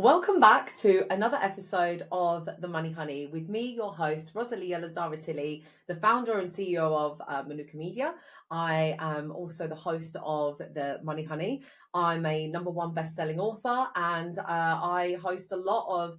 Welcome back to another episode of The Money Honey with me, your host, Rosalia Lazzara-Tilley, the founder and CEO of Manuka Media. I am also the host of The Money Honey. I'm a #1 best-selling author, and I host a lot of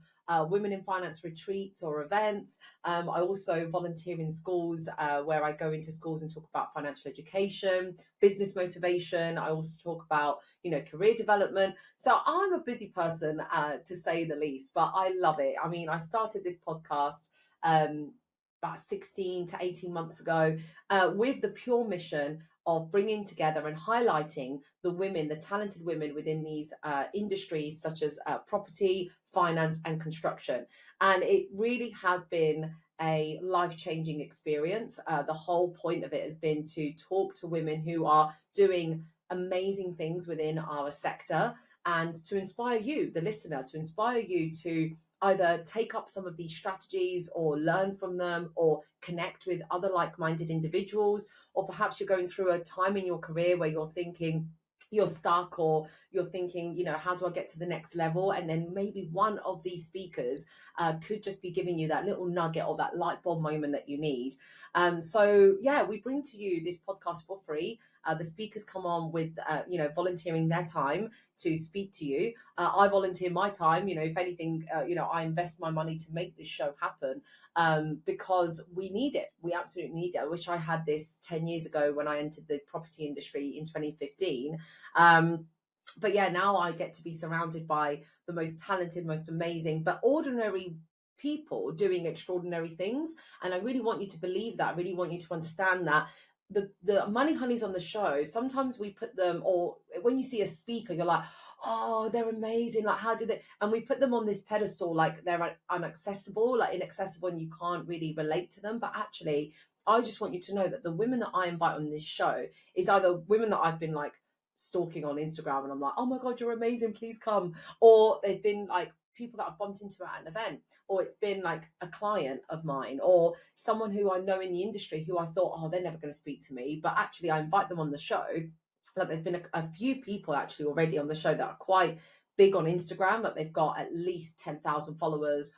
women in finance retreats or events. I also volunteer in schools where I go into schools and talk about financial education, business motivation. I also talk about, career development. So I'm a busy person, to say the least, but I love it. I mean, I started this podcast about 16 to 18 months ago with the pure mission of bringing together and highlighting the women, the talented women within these industries such as property, finance, and construction. And it really has been a life-changing experience. The whole point of it has been to talk to women who are doing amazing things within our sector and to inspire you, the listener, to inspire you to either take up some of these strategies or learn from them or connect with other like-minded individuals, or perhaps you're going through a time in your career where you're thinking you're stuck, or you're thinking, how do I get to the next level? And then maybe one of these speakers could just be giving you that little nugget or that light bulb moment that you need. So yeah, we bring to you this podcast for free. The speakers come on with, volunteering their time to speak to you. I volunteer my time. If anything, I invest my money to make this show happen, because we need it. We absolutely need it. I wish I had this 10 years ago when I entered the property industry in 2015. But yeah, now I get to be surrounded by the most talented, most amazing, but ordinary people doing extraordinary things. And I really want you to believe that. I really want you to understand that the money honeys on the show, sometimes we put them, or when you see a speaker, you're like, oh, they're amazing, like how did they, and we put them on this pedestal like they're inaccessible, and you can't really relate to them. But actually, I just want you to know that the women that I invite on this show is either women that I've been like stalking on Instagram and I'm like, oh my god, you're amazing, please come, or they've been like people that I've bumped into at an event, or it's been like a client of mine, or someone who I know in the industry who I thought, oh, they're never going to speak to me, but actually I invite them on the show. Like there's been a few people actually already on the show that are quite big on Instagram, like they've got at least 10,000 followers,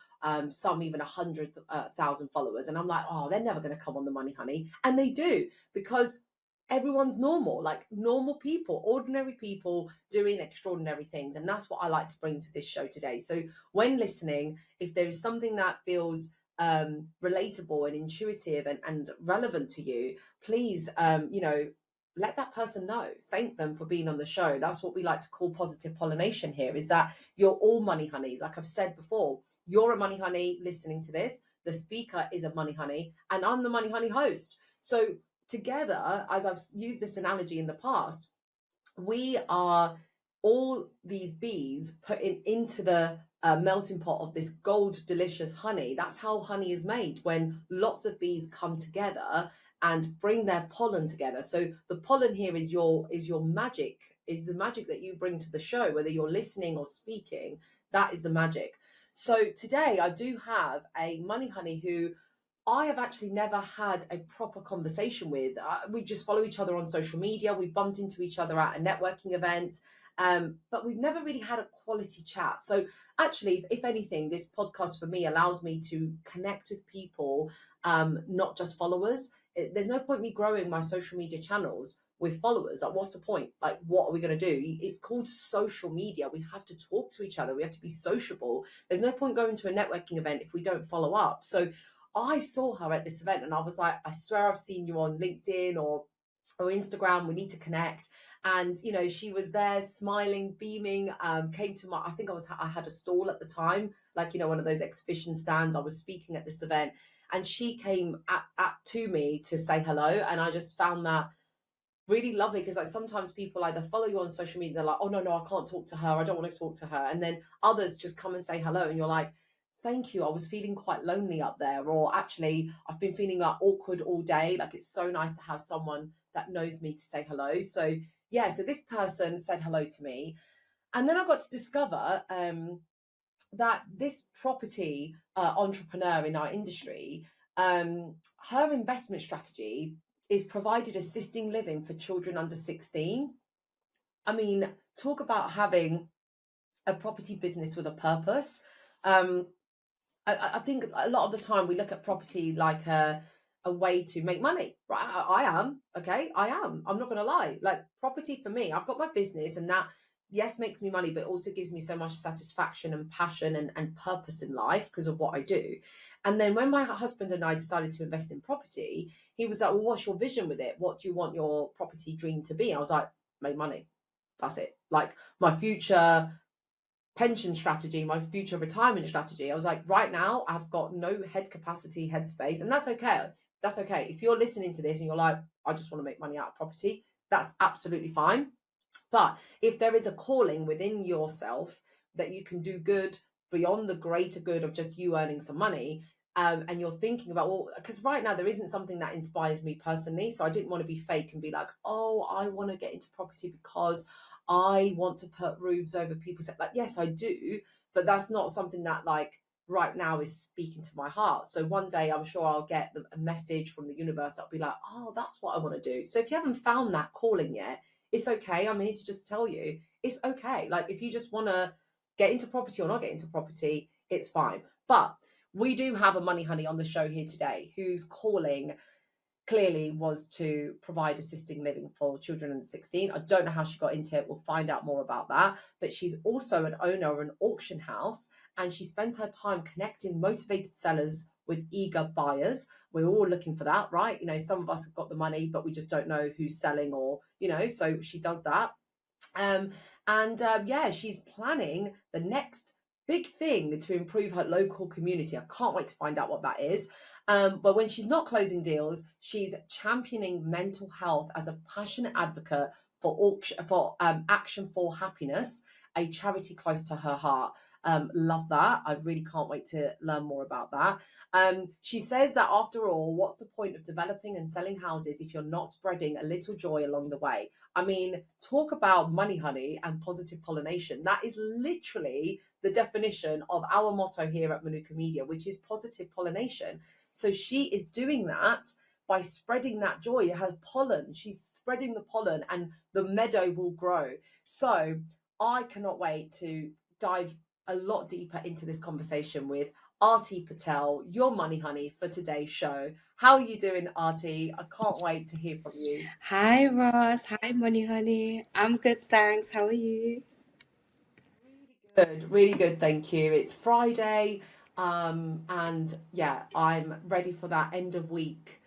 some even 100,000 followers, and I'm like, oh, they're never going to come on The Money Honey, and they do, because everyone's normal, like normal people, ordinary people doing extraordinary things. And that's what I like to bring to this show today. So when listening, if there is something that feels relatable and intuitive and relevant to you, please, let that person know. Thank them for being on the show. That's what we like to call positive pollination here, is that you're all money honeys. Like I've said before, you're a money honey listening to this. The speaker is a money honey, and I'm the money honey host. So together, as I've used this analogy in the past, we are all these bees put into the melting pot of this gold delicious honey. That's how honey is made, when lots of bees come together and bring their pollen together. So the pollen here is your magic, is the magic that you bring to the show, whether you're listening or speaking. That is the magic. So today I do have a money honey who I have actually never had a proper conversation with. We just follow each other on social media. We bumped into each other at a networking event, but we've never really had a quality chat. So actually, if anything, this podcast for me allows me to connect with people, not just followers. There's no point me growing my social media channels with followers. Like, what's the point? Like, what are we going to do? It's called social media. We have to talk to each other. We have to be sociable. There's no point going to a networking event if we don't follow up. So I saw her at this event and I was like, I swear I've seen you on LinkedIn or Instagram. We need to connect. And she was there smiling, beaming, came to I think I had a stall at the time, like one of those exhibition stands. I was speaking at this event, and she came to me to say hello. And I just found that really lovely, because like sometimes people either follow you on social media, they're like, oh no, I can't talk to her, I don't want to talk to her, and then others just come and say hello, and you're like, thank you, I was feeling quite lonely up there, or actually I've been feeling like awkward all day, like it's so nice to have someone that knows me to say hello. So yeah, so this person said hello to me, and then I got to discover that this property entrepreneur in our industry, her investment strategy is provided assisting living for children under 16. I mean, talk about having a property business with a purpose. I think a lot of the time we look at property like a way to make money, right? I am, okay, I am. I'm not going to lie. Like property for me, I've got my business, and that, yes, makes me money, but also gives me so much satisfaction and passion and purpose in life because of what I do. And then when my husband and I decided to invest in property, he was like, well, what's your vision with it? What do you want your property dream to be? I was like, make money. That's it. Like my future pension strategy, my future retirement strategy. I was like, right now, I've got no head capacity, headspace, and that's okay. That's okay. If you're listening to this and you're like, I just want to make money out of property, that's absolutely fine. But if there is a calling within yourself that you can do good beyond the greater good of just you earning some money, and you're thinking about, well, because right now there isn't something that inspires me personally, so I didn't want to be fake and be like, oh, I want to get into property because I want to put roofs over people's head. Like, yes, I do, but that's not something that like right now is speaking to my heart. So one day I'm sure I'll get a message from the universe that'll be like, oh, that's what I want to do. So if you haven't found that calling yet, it's okay. I'm here to just tell you it's okay. Like if you just want to get into property or not get into property, it's fine. But we do have a money honey on the show here today whose calling clearly was to provide assisting living for children under 16. I don't know how she got into it. We'll find out more about that. But she's also an owner of an auction house, and she spends her time connecting motivated sellers with eager buyers. We're all looking for that, right? You know, some of us have got the money, but we just don't know who's selling, or, you know, so she does that. Yeah, she's planning the next big thing to improve her local community. I can't wait to find out what that is. But when she's not closing deals, she's championing mental health as a passionate advocate for Action for Happiness, a charity close to her heart. Love that. I really can't wait to learn more about that. She says that after all, what's the point of developing and selling houses if you're not spreading a little joy along the way? I mean, talk about money honey and positive pollination. That is literally the definition of our motto here at Manuka Media, which is positive pollination. So she is doing that by spreading that joy, her pollen. She's spreading the pollen and the meadow will grow. So I cannot wait to dive a lot deeper into this conversation with Aarti Patel, your money honey for today's show. How are you doing, Aarti? I can't wait to hear from you. Hi Ross, hi Money Honey. I'm good, thanks. How are you? Really good, thank you. It's Friday, and yeah, I'm ready for that end of week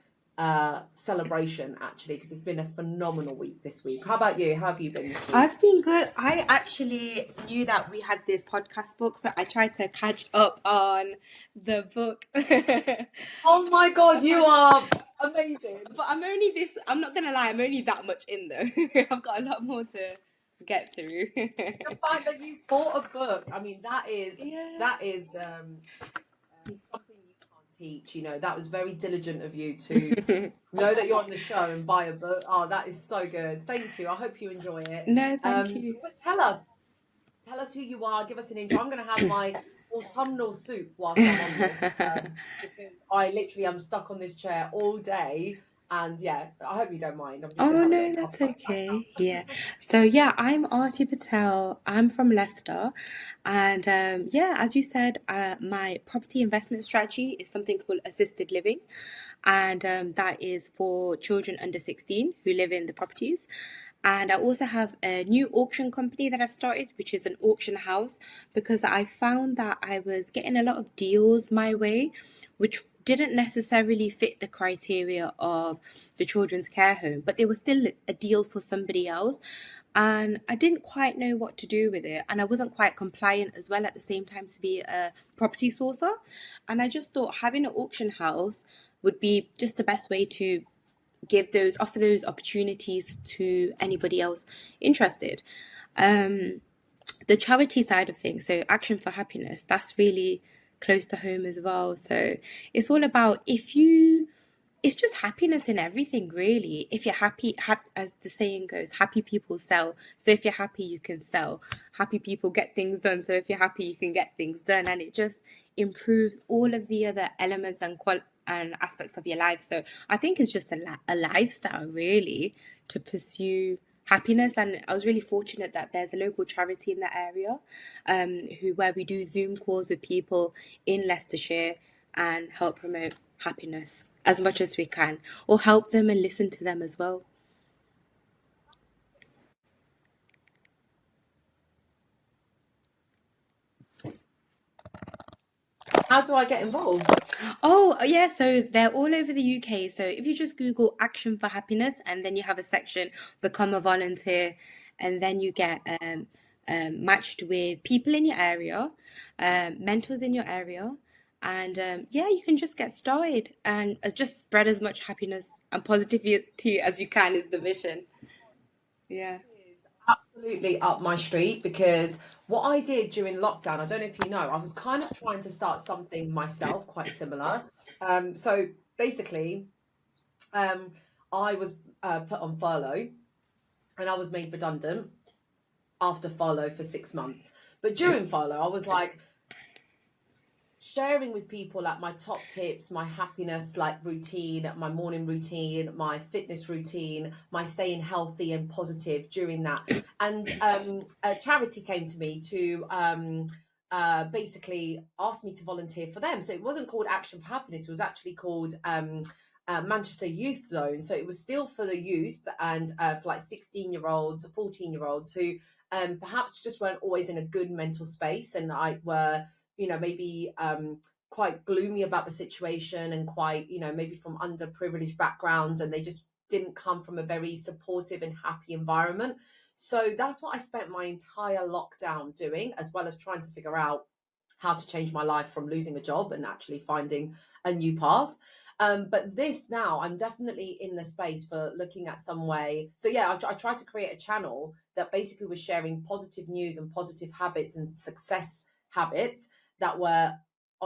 celebration actually, because it's been a phenomenal week this week. How about you? How have you been this week? I've been good. I actually knew that we had this podcast book, so I tried to catch up on the book. But Oh my God, you are amazing. I'm not gonna lie, I'm only that much in though. I've got a lot more to get through. The fact that you bought a book, I mean, Yeah. that is something you can't teach. You know, that was very diligent of you to know that you're on the show and buy a book. Oh, that is so good. Thank you. I hope you enjoy it. No, thank you. But tell us who you are. Give us an intro. I'm going to have my autumnal soup whilst I'm on this, because I literally am stuck on this chair all day. And yeah, I hope you don't mind. I'm just going to Oh have a no, little cup that's of background. okay. Yeah. So yeah, I'm Aarti Patel. I'm from Leicester, and yeah, as you said, my property investment strategy is something called assisted living, and that is for children under 16 who live in the properties. And I also have a new auction company that I've started, which is an auction house, because I found that I was getting a lot of deals my way, which didn't necessarily fit the criteria of the children's care home, but they were still a deal for somebody else. And I didn't quite know what to do with it. And I wasn't quite compliant as well at the same time to be a property sourcer. And I just thought having an auction house would be just the best way to offer those opportunities to anybody else interested. The charity side of things, so Action for Happiness, that's really close to home as well. So it's all about it's just happiness in everything, really. If you're happy, as the saying goes, happy people sell. So if you're happy, you can sell. Happy people get things done. So if you're happy, you can get things done. And it just improves all of the other elements and aspects of your life. So I think it's just a lifestyle, really, to pursue happiness. And I was really fortunate that there's a local charity in that area, where we do Zoom calls with people in Leicestershire and help promote happiness as much as we can, or help them and listen to them as well. How do I get involved? Oh, yeah, so they're all over the UK. So if you just Google Action for Happiness and then you have a section, Become a Volunteer, and then you get matched with people in your area, mentors in your area. And yeah, you can just get started and just spread as much happiness and positivity as you can is the mission. Yeah. Absolutely up my street, because what I did during lockdown, I don't know if you know, I was kind of trying to start something myself quite similar. So basically, um, I was put on furlough and I was made redundant after furlough for 6 months. But during furlough, I was like, sharing with people like my top tips, my happiness like routine, my morning routine, my fitness routine, my staying healthy and positive during that. And a charity came to me to basically ask me to volunteer for them. So it wasn't called Action for Happiness, it was actually called Manchester Youth Zone. So it was still for the youth, and for like 16-year-olds, 14-year-olds who perhaps just weren't always in a good mental space, and I were, maybe quite gloomy about the situation, and quite, maybe from underprivileged backgrounds, and they just didn't come from a very supportive and happy environment. So that's what I spent my entire lockdown doing, as well as trying to figure out how to change my life from losing a job and actually finding a new path. But this now, I'm definitely in the space for looking at some way. So yeah, I tried to create a channel that basically was sharing positive news and positive habits and success habits that were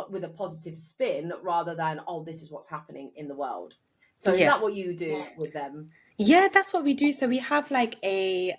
with a positive spin, rather than, oh, this is what's happening in the world. So is Yeah. that what you do with them? Yeah, that's what we do. So we have like a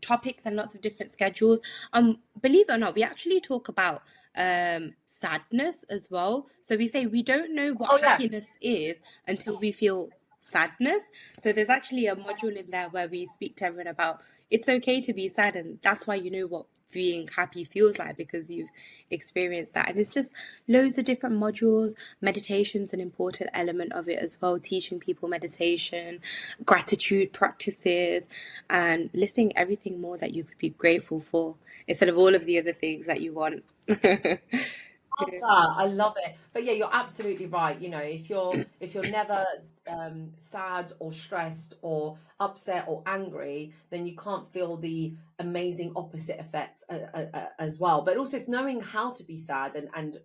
topics and lots of different schedules. Believe it or not, we actually talk about sadness as well. So we say we don't know what Oh yeah. happiness is until we feel sadness. So there's actually a module in there where we speak to everyone about it's okay to be sad, and that's why you know what being happy feels like, because you've experienced that. And it's just loads of different modules. Meditation's an important element of it as well, teaching people meditation, gratitude practices, and listing everything more that you could be grateful for instead of all of the other things that you want. Love that. I love it. But yeah, you're absolutely right. If you're never sad or stressed or upset or angry, then you can't feel the amazing opposite effects as well. But also, it's knowing how to be sad, and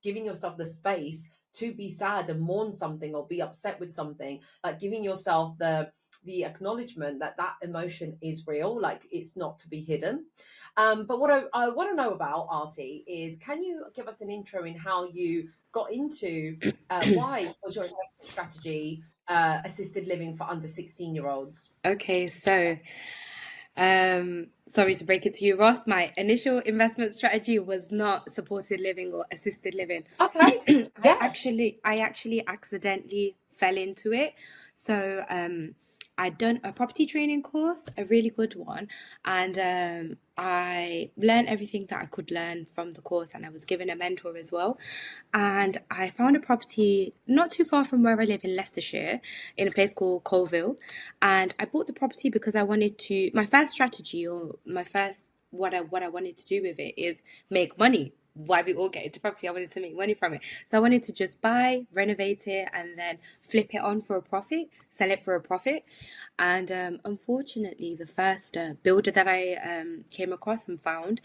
giving yourself the space to be sad and mourn something or be upset with something, like giving yourself the acknowledgement that that emotion is real, like it's not to be hidden. But what I want to know about, Artie, is can you give us an intro in how you got into why was your investment strategy assisted living for under 16-year-olds? Okay, so sorry to break it to you, Ross. My initial investment strategy was not supported living or assisted living. Okay. Yeah. I actually accidentally fell into it. So I'd done a property training course, a really good one, and I learned everything that I could learn from the course, and I was given a mentor as well. And I found a property not too far from where I live in Leicestershire, in a place called Colville. And I bought the property because I wanted to, my first strategy, or my first, what I wanted to do with it is make money. Why we all get into property, I wanted to make money from it. So I wanted to just buy, renovate it, and then flip it on for a profit, sell it for a profit. And unfortunately, the first builder that I came across and found,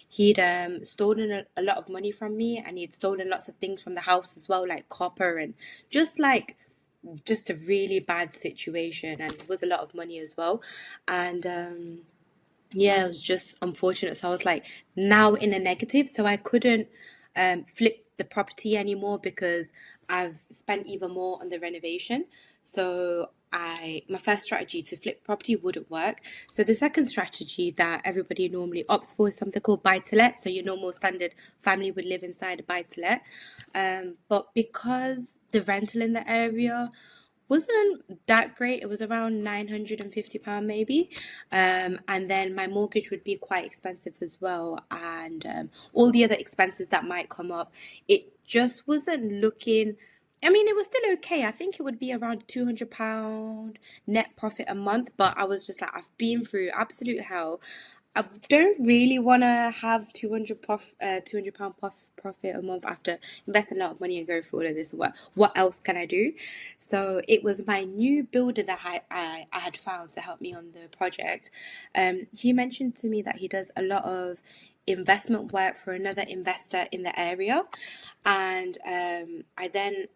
he'd stolen a lot of money from me, and he'd stolen lots of things from the house as well, like copper and just like just a really bad situation, and it was a lot of money as well. And yeah, it was just unfortunate. So I was like now in a negative, so I couldn't flip the property anymore because I've spent even more on the renovation. So my first strategy to flip property wouldn't work. So the second strategy that everybody normally opts for is something called buy to let. So your normal standard family would live inside a buy to let. But because the rental in the area wasn't that great. It was around £950 maybe. And then my mortgage would be quite expensive as well, and all the other expenses that might come up. It just wasn't looking. I mean, it was still okay. I think it would be around £200 net profit a month, but I was just like, I've been through absolute hell. I don't really want to have £200 profit a month after investing a lot of money and going through all of this. What else can I do? So it was my new builder that I had found to help me on the project. He mentioned to me that he does a lot of investment work for another investor in the area, and I then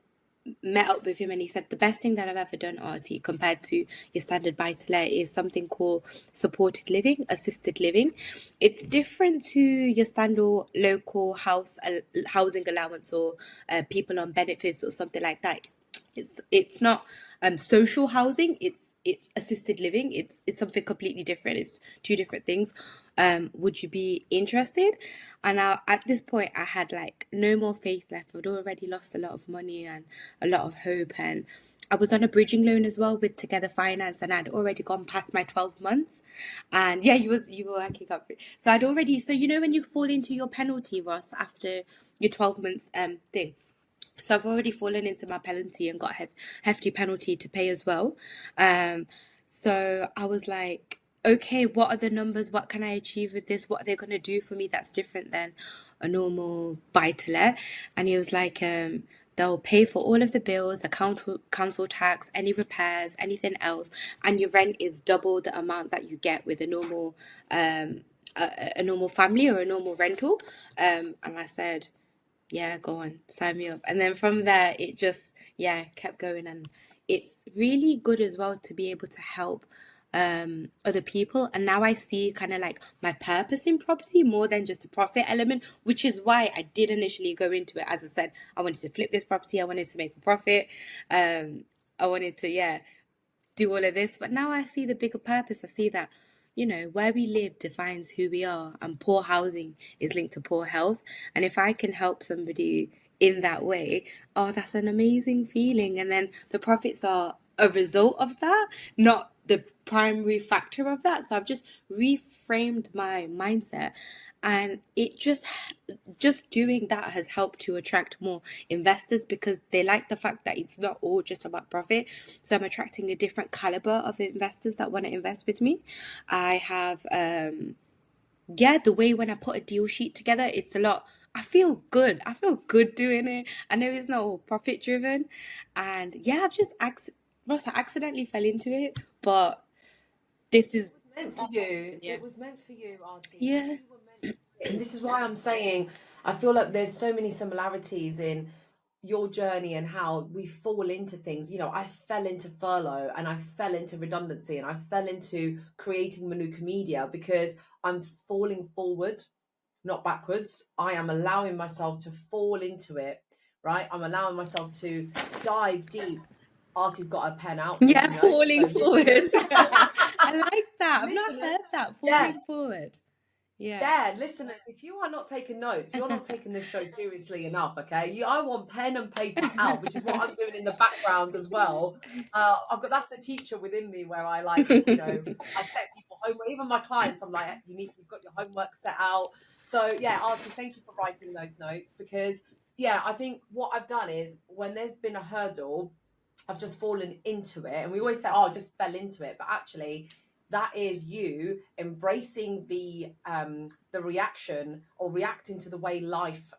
met up with him, and he said the best thing that I've ever done, Artie, compared to your standard buy to let, is something called supported living, assisted living. It's different to your standard local housing allowance, or people on benefits or something like that. It's not social housing. It's assisted living. It's something completely different. It's two different things. Would you be interested? And now at this point, I had like no more faith left. I'd already lost a lot of money and a lot of hope, and I was on a bridging loan as well with Together Finance, and I'd already gone past my 12 months. And yeah, you were working up. So I'd already, so you know when you fall into your penalty, Ross, after your 12 months thing. So I've already fallen into my penalty and got a hefty penalty to pay as well. So I was like, okay, what are the numbers? What can I achieve with this? What are they going to do for me that's different than a normal buy to let? And he was like, they'll pay for all of the bills, the council tax, any repairs, anything else, and your rent is double the amount that you get with a normal a normal family or a normal rental. And I said, yeah, go on, sign me up. And then from there, it just, yeah, kept going. And it's really good as well to be able to help other people. And now I see kind of like my purpose in property more than just a profit element, which is why I did initially go into it. As I said, I wanted to flip this property, I wanted to make a profit. I wanted to, yeah, do all of this. But now I see the bigger purpose. I see that, you know, where we live defines who we are, and poor housing is linked to poor health. And if I can help somebody in that way, oh, that's an amazing feeling. And then the profits are a result of that, not the primary factor of that. So I've just reframed my mindset, and it just doing that has helped to attract more investors, because they like the fact that it's not all just about profit. So I'm attracting a different caliber of investors that want to invest with me. I have yeah, the way when I put a deal sheet together, it's a lot. I feel good. I feel good doing it. I know it's not all profit driven, and yeah, Ross, I accidentally fell into it, but this is Meant for you. yeah, It was meant for you, Auntie. yeah, You were meant for it. And this is why I'm saying I feel like there's so many similarities in your journey and how we fall into things. You know, I fell into furlough, and I fell into redundancy, and I fell into creating Manuka Media because I'm falling forward, not backwards. I am allowing myself to fall into it, right? I'm allowing myself to dive deep. Artie's got a pen out yeah, taking notes. So falling forward. listeners, I like that. I've not listeners, heard that. yeah, Falling forward. Yeah. yeah, listeners, if you are not taking notes, you're not taking this show seriously enough, okay? I want pen and paper out, which is what I'm doing in the background as well. That's the teacher within me where I like, you know, I set people homework. Even my clients, I'm like, you've got your homework set out. So yeah, Auntie, thank you for writing those notes, because yeah, I think what I've done is when there's been a hurdle, I've just fallen into it. And we always say, oh, I just fell into it. But actually, that is you embracing the reaction, or reacting to the way life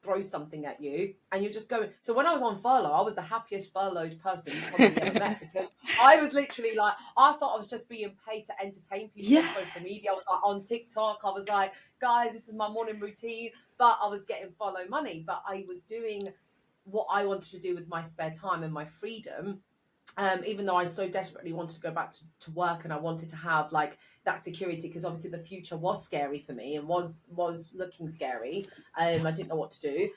throws something at you, and you're just going. So when I was on furlough, I was the happiest furloughed person you probably ever met, because I was literally like, I thought I was just being paid to entertain people on Yeah. social media. I was like on TikTok, I was like, guys, this is my morning routine, but I was getting follow money, but I was doing what I wanted to do with my spare time and my freedom. Even though I so desperately wanted to go back to work, and I wanted to have like that security, because obviously the future was scary for me, and was looking scary. I didn't know what to do,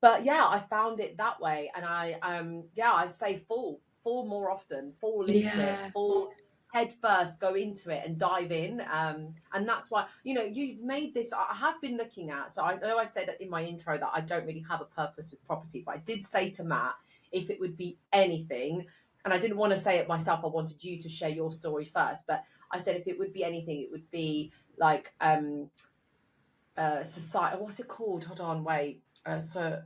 but yeah, I found it that way. And I say fall more often, fall into it, Yeah. fall head first, go into it and dive in. And that's why, you know, you've made this. I have been looking at, so I know I said in my intro that I don't really have a purpose with property, but I did say to Matt, if it would be anything, and I didn't want to say it myself. I wanted you to share your story first, but I said if it would be anything, it would be like society. What's it called? Hold on, wait. So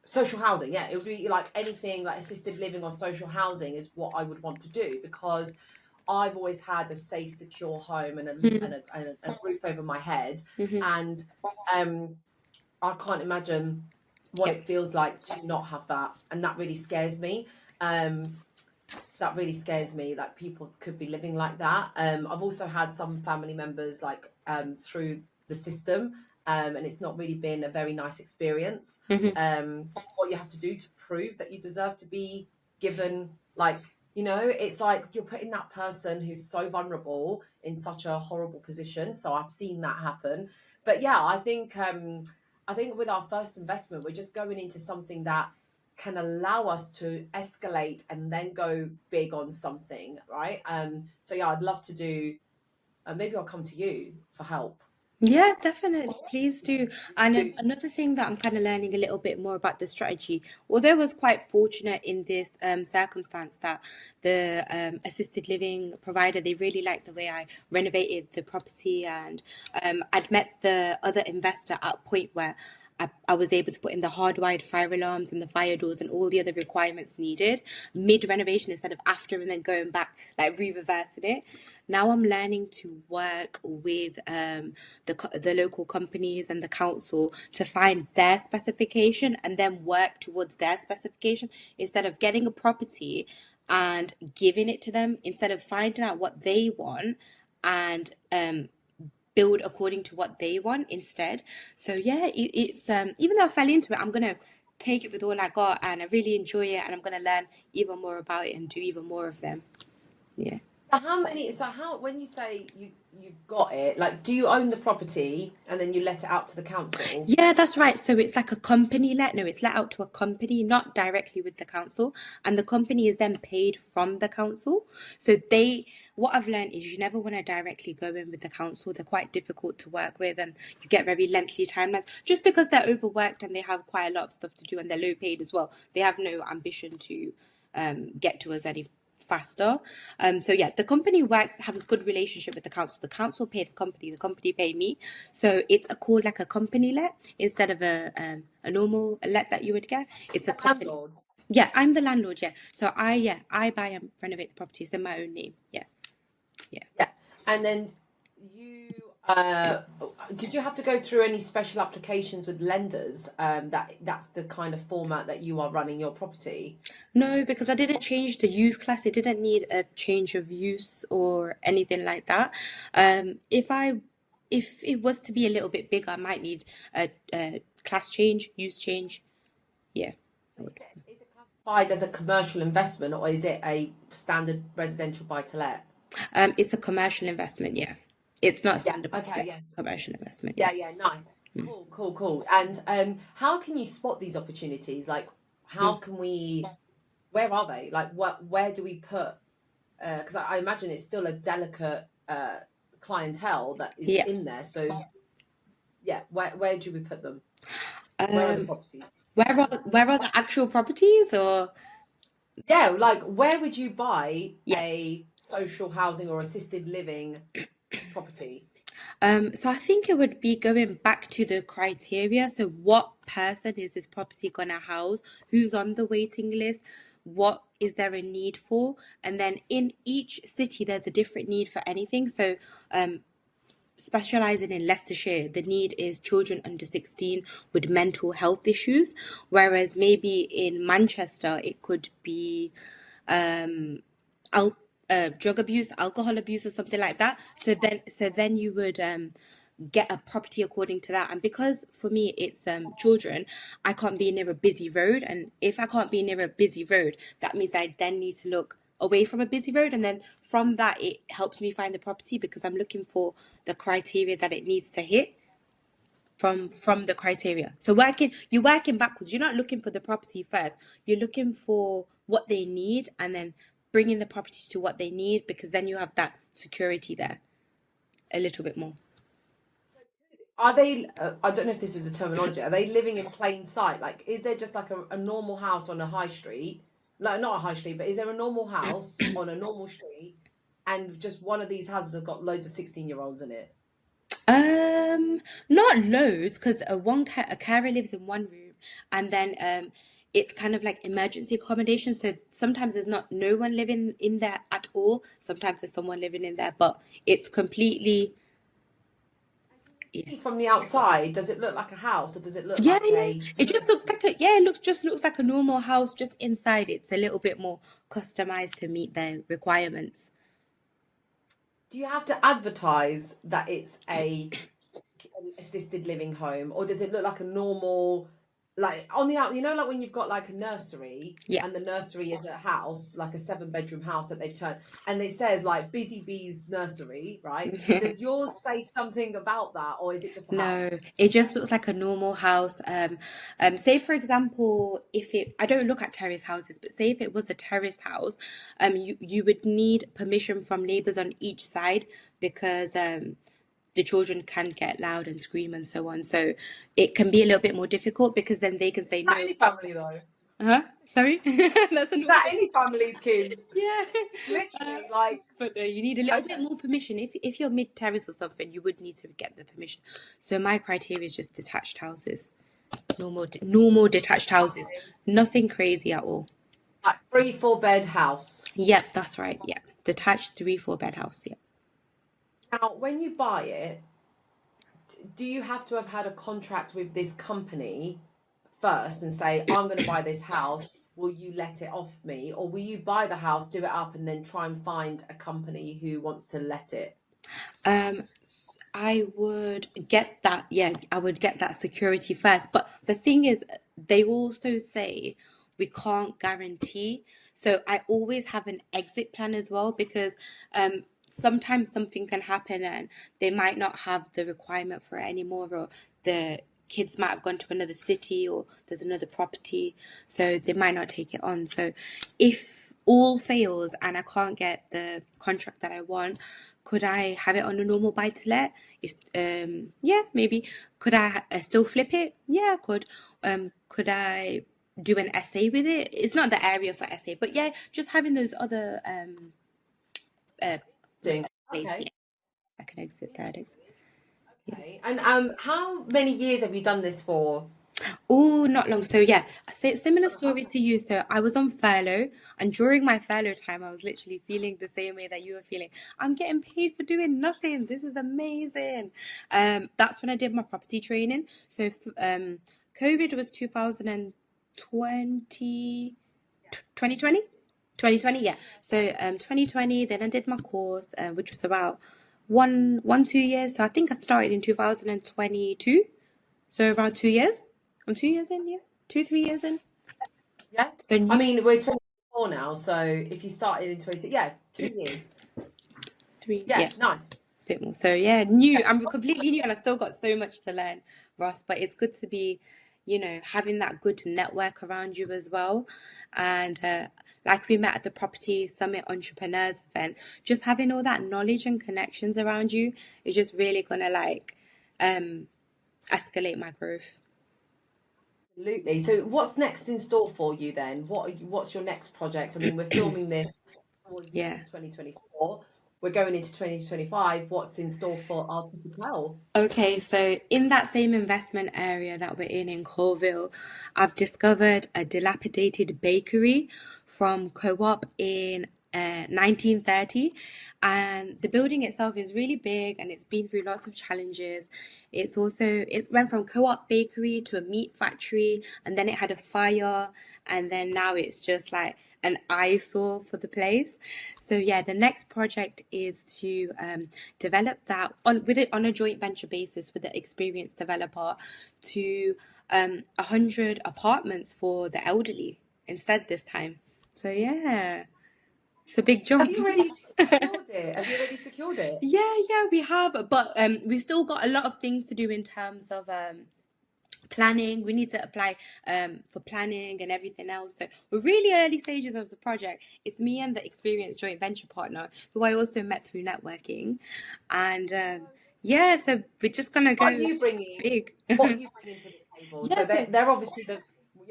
social housing, yeah, it would be like anything like assisted living or social housing is what I would want to do, because I've always had a safe, secure home and Mhm, a roof over my head, mhm. and I can't imagine what Yeah. it feels like to not have that, and that really scares me. Um, that really scares me that people could be living like that. I've also had some family members like through the system, and it's not really been a very nice experience. Mhm. What you have to do to prove that you deserve to be given, like, it's like you're putting that person who's so vulnerable in such a horrible position. So I've seen that happen. But yeah, I think with our first investment, we're just going into something that can allow us to escalate and then go big on something, right? So yeah, I'd love to do, maybe I'll come to you for help. Yeah, definitely. Please do. And another thing that I'm kind of learning a little bit more about the strategy, although I was quite fortunate in this circumstance that the assisted living provider, they really liked the way I renovated the property, and I'd met the other investor at a point where I was able to put in the hardwired fire alarms and the fire doors and all the other requirements needed mid renovation instead of after and then going back, like reversing it. Now I'm learning to work with the local companies and the council to find their specification and then work towards their specification instead of getting a property and giving it to them, instead of finding out what they want and build according to what they want instead. So yeah, it's even though I fell into it, I'm gonna take it with all I got, and I really enjoy it, and I'm gonna learn even more about it and do even more of them. Yeah. So when you say you've got it, like, do you own the property and then you let it out to the council? Yeah, that's right. So it's like a company let, no, it's let out to a company, not directly with the council. And the company is then paid from the council. So what I've learned is you never want to directly go in with the council. They're quite difficult to work with and you get very lengthy timelines just because they're overworked and they have quite a lot of stuff to do and they're low paid as well. They have no ambition to get to us any faster. So yeah, the company has a good relationship with the council. The council pay the company pay me. So it's called like a company let instead of a normal let that you would get. It's a company. Landlord. Yeah, I'm the landlord. Yeah, so I buy and renovate the properties in my own name. Yeah, yeah. Yeah. And then you uh did you have to go through any special applications with lenders, that's the kind of format that you are running your property? No, because I didn't change the use class. It didn't need a change of use or anything like that. If it was to be a little bit bigger, I might need a class change, use change. Yeah, I would. Is it classified as a commercial investment, or is it a standard residential buy to let? It's a commercial investment. Yeah, it's not a Yeah. standard Okay. yeah, Yes. commercial investment. Yeah. Yeah. Yeah. Nice. Cool. Cool. Cool. And how can you spot these opportunities? Like, how Mm. can we? Where are they? Like, what? Where do we put? Because I imagine it's still a delicate clientele that is Yeah. in there. So yeah, where do we put them? Where are the Um, properties? where are the actual properties or Yeah, like, where would you buy yeah. a social housing or assisted living property? So I think it would be going back to the criteria. So what person is this property gonna house? Who's on the waiting list? What is there a need for? And then in each city, there's a different need for anything. So specializing in Leicestershire, the need is children under 16 with mental health issues, whereas maybe in Manchester, it could be al- drug abuse, alcohol abuse, or something like that. So then you would get a property according to that. And because for me it's children, I can't be near a busy road. And if I can't be near a busy road, that means I then need to look away from a busy road. And then from that, it helps me find the property because I'm looking for the criteria that it needs to hit from the criteria. So you're working backwards. You're not looking for the property first. You're looking for what they need and then bringing the property to what they need because then you have that security there a little bit more. Are they, I don't know if this is the terminology, are they living in plain sight? Like, is there just like a normal house on a high street like not a high street, but is there a normal house on a normal street and just one of these houses have got loads of 16-year-olds in it? Not loads, because a carer lives in one room, and then it's kind of like emergency accommodation. So sometimes there's not no one living in there at all. Sometimes there's someone living in there, but it's completely, yeah. From the outside, does it look like a house or does it look Yeah, like yeah. a It just looks like a yeah, it looks like a normal house. Just inside, it's a little bit more customized to meet their requirements. do you have to advertise that it's an assisted living home, or does it look like a normal, like on the out, like when you've got like a nursery Yeah. and the nursery is a house, like a 7-bedroom house that they've turned, and it says like Busy Bees Nursery, right? Does yours say something about that, or is it just a No, house? it just looks like a normal house. Say for example, I don't look at terrace houses, but say if it was a terrace house, you would need permission from neighbors on each side because the children can get loud and scream and so on. So it can be a little bit more difficult because then they can say Is that no. any family though? Huh? Sorry? That's a Is normal. that any family's kids? Yeah. Literally, like, But you need a little bit okay. more permission. If you're mid terrace or something, you would need to get the permission. So my criteria is just detached houses, normal detached houses, nothing crazy at all. Like 3-4 bed house. Yep, that's right. Yeah, detached 3-4 bed house. Yeah. Now, when you buy it, do you have to have had a contract with this company first and say, I'm going to buy this house, will you let it off me? Or will you buy the house, do it up, and then try and find a company who wants to let it? I would get that. Yeah, I would get that security first. But the thing is, they also say we can't guarantee. So I always have an exit plan as well because sometimes something can happen and they might not have the requirement for it anymore, or the kids might have gone to another city or there's another property, so they might not take it on. So if all fails and I can't get the contract that I want, could I have it on a normal buy to let? Yeah, maybe. Could I still flip it? Yeah, I could. Could I do an essay with it? It's not the area for essay, but yeah, just having those other Interesting. ways, Okay. yeah, I can exit that. Exit. Okay. And how many years have you done this for? Oh, not long. So yeah, I say similar story to you. So I was on furlough, and during my furlough time, I was literally feeling the same way that you were feeling. I'm getting paid for doing nothing. This is amazing. That's when I did my property training. So COVID was 2020, 2020, 2020. Yeah. So 2020. Then I did my course, which was about 2 years. So I think I started in 2022. So around 2 years. I'm 2 years in, yeah. 2, 3 years in. Yeah. Then I you mean, we're 24 now, so if you started in 22, yeah, 2 years. three, Yeah, yeah, nice. bit more. So yeah, new. I'm completely new, and I still got so much to learn, Ross. But it's good to be, having that good network around you as well. And like we met at the Property Summit Entrepreneurs event, just having all that knowledge and connections around you is just really gonna escalate my growth. Absolutely. So what's next in store for you then? What's your next project? I mean, we're filming this towards the end Yeah. of 2024. We're going into 2025. What's in store for Aarti Patel? Okay, so in that same investment area that we're in Colville, I've discovered a dilapidated bakery from Co-op in 1930, and the building itself is really big and it's been through lots of challenges. It went from Co-op bakery to a meat factory, and then it had a fire, and then now it's just like an eyesore for the place. So yeah, the next project is to develop that on a joint venture basis with the experienced developer to 100 apartments for the elderly instead this time. So yeah, it's a big Have jump. you already secured it? Have you already secured it? Yeah, we have, but we've still got a lot of things to do in terms of planning. We need to apply for planning and everything else. So we're really early stages of the project. It's me and the experienced joint venture partner who I also met through networking, and yeah, so we're just gonna What are go you bringing? big. What are you bringing to the table? So Yeah, they're obviously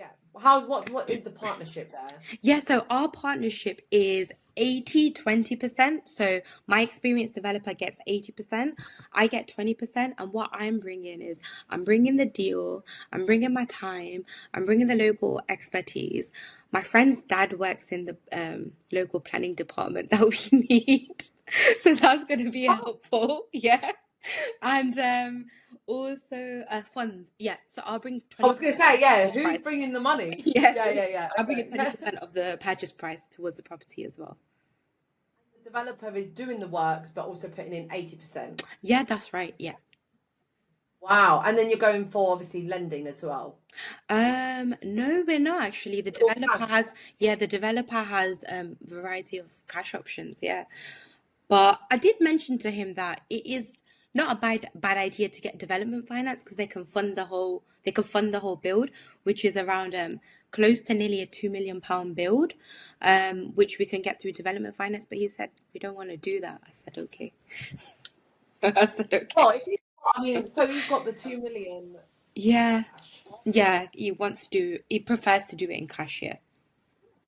Yeah. What is the partnership there? Yeah, so our partnership is 80-20%. So my experienced developer gets 80%, I get 20%. And what I'm bringing is I'm bringing the deal, I'm bringing my time, I'm bringing the local expertise. My friend's dad works in the local planning department that we need. So that's going to be Oh, helpful. Yeah. And also funds. Yeah. So I'll bring I was 20% going to of say, the yeah, purchase who's price. bringing the money? Yes, Yeah, yeah, yeah. I'll bring Okay. it 20% of the purchase price towards the property as well. The developer is doing the works, but also putting in 80%. Yeah, that's right. Yeah. Wow. And then you're going for obviously lending as well. No, we're not actually. Or cash. The developer has variety of cash options. Yeah. But I did mention to him that it is not a bad idea to get development finance because they can fund the whole build, which is around close to nearly a £2 million build, which we can get through development finance. But he said we don't want to do that. I said okay. I said okay. Well, I mean, so he's got the 2 million Yeah, cash. yeah. He prefers to do it in cash. Yeah.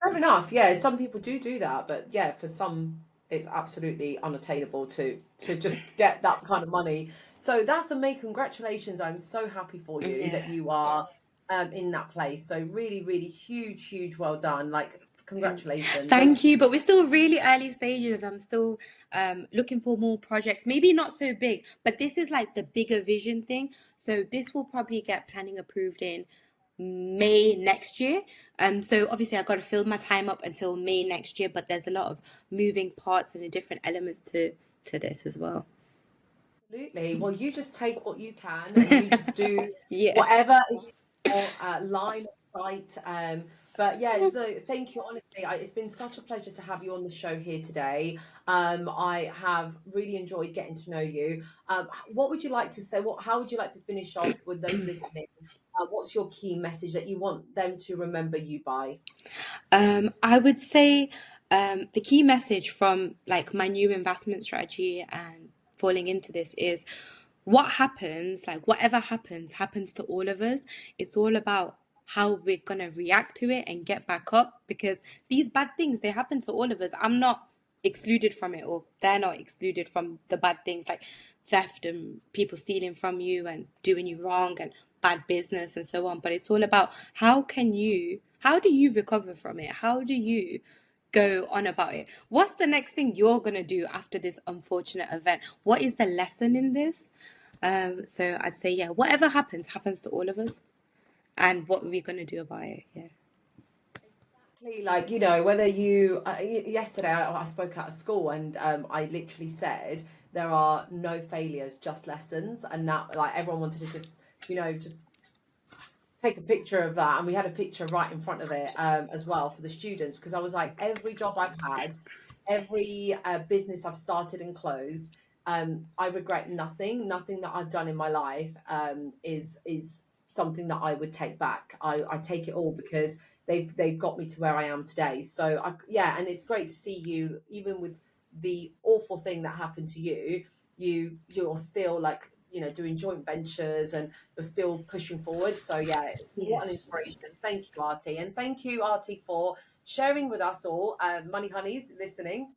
Fair enough. Yeah, some people do that, but yeah, for some it's absolutely unattainable to just get that kind of money. So that's amazing. Congratulations. I'm so happy for you that Yeah. you are in that place. So really, really huge well done. Like congratulations. And Thank you, but we're still really early stages, and I'm still looking for more projects. Maybe not so big, but this is like the bigger vision thing. So this will probably get planning approved in May next year. So obviously I got to fill my time up until May next year, but there's a lot of moving parts and different elements to this as well. absolutely. Well, you just take what you can and you just do Yeah. whatever is your line of sight. But yeah, so thank you. Honestly, it's been such a pleasure to have you on the show here today. I have really enjoyed getting to know you. What would you like to say? How would you like to finish off with those listening? What's your key message that you want them to remember you by? I would say the key message from like my new investment strategy and falling into this is what happens, like whatever happens to all of us. It's all about how we're gonna react to it and get back up because these bad things they happen to all of us. I'm not excluded from it, or they're not excluded from the bad things like theft and people stealing from you and doing you wrong and bad business and so on. But it's all about how do you recover from it? How do you go on about it? What's the next thing you're gonna do after this unfortunate event? What is the lesson in this? So I'd say, yeah, whatever happens to all of us. And what are we gonna do about it? Yeah. Exactly, like you know whether you yesterday I spoke at a school and I literally said there are no failures, just lessons, and that like everyone wanted to just just take a picture of that, and we had a picture right in front of it as well for the students, because I was like, every job I've had, every business I've started and closed, I regret nothing that I've done in my life is something that I would take back. I take it all because they've got me to where I am today. So yeah, and it's great to see you, even with the awful thing that happened to you, you're still like doing joint ventures and you're still pushing forward. So yeah, Yeah. what an inspiration. Thank you, Artie. And thank you, Artie, for sharing with us all, Money Honeys listening.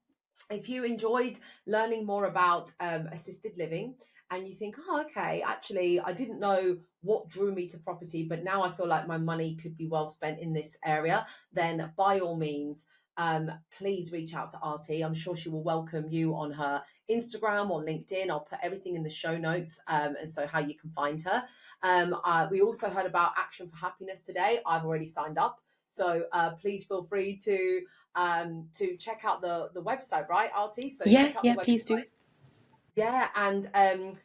If you enjoyed learning more about assisted living and you think, oh, okay, actually, I didn't know what drew me to property, but now I feel like my money could be well spent in this area, then by all means, please reach out to Artie. I'm sure she will welcome you on her Instagram or LinkedIn. I'll put everything in the show notes, and so how you can find her. We also heard about Action for Happiness today. I've already signed up, so please feel free to check out the website, right, Artie? So Yeah, check out the yeah, please do. website. Yeah, and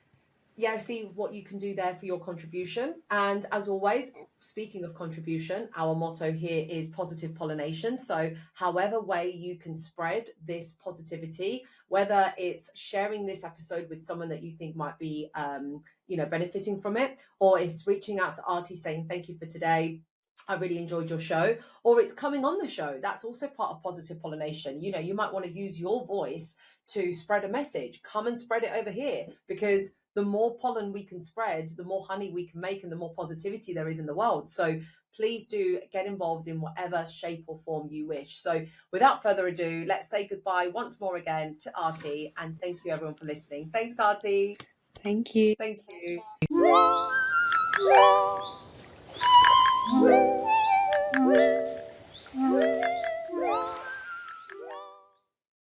yeah, see what you can do there for your contribution. And as always, speaking of contribution, our motto here is positive pollination. So, however way you can spread this positivity, whether it's sharing this episode with someone that you think might be, benefiting from it, or it's reaching out to Artie saying thank you for today, I really enjoyed your show, or it's coming on the show. That's also part of positive pollination. You might want to use your voice to spread a message. Come and spread it over here, because the more pollen we can spread, the more honey we can make and the more positivity there is in the world. So please do get involved in whatever shape or form you wish. So without further ado, let's say goodbye once more again to Aarti, and thank you everyone for listening. Thanks, Aarti. Thank you. Thank you.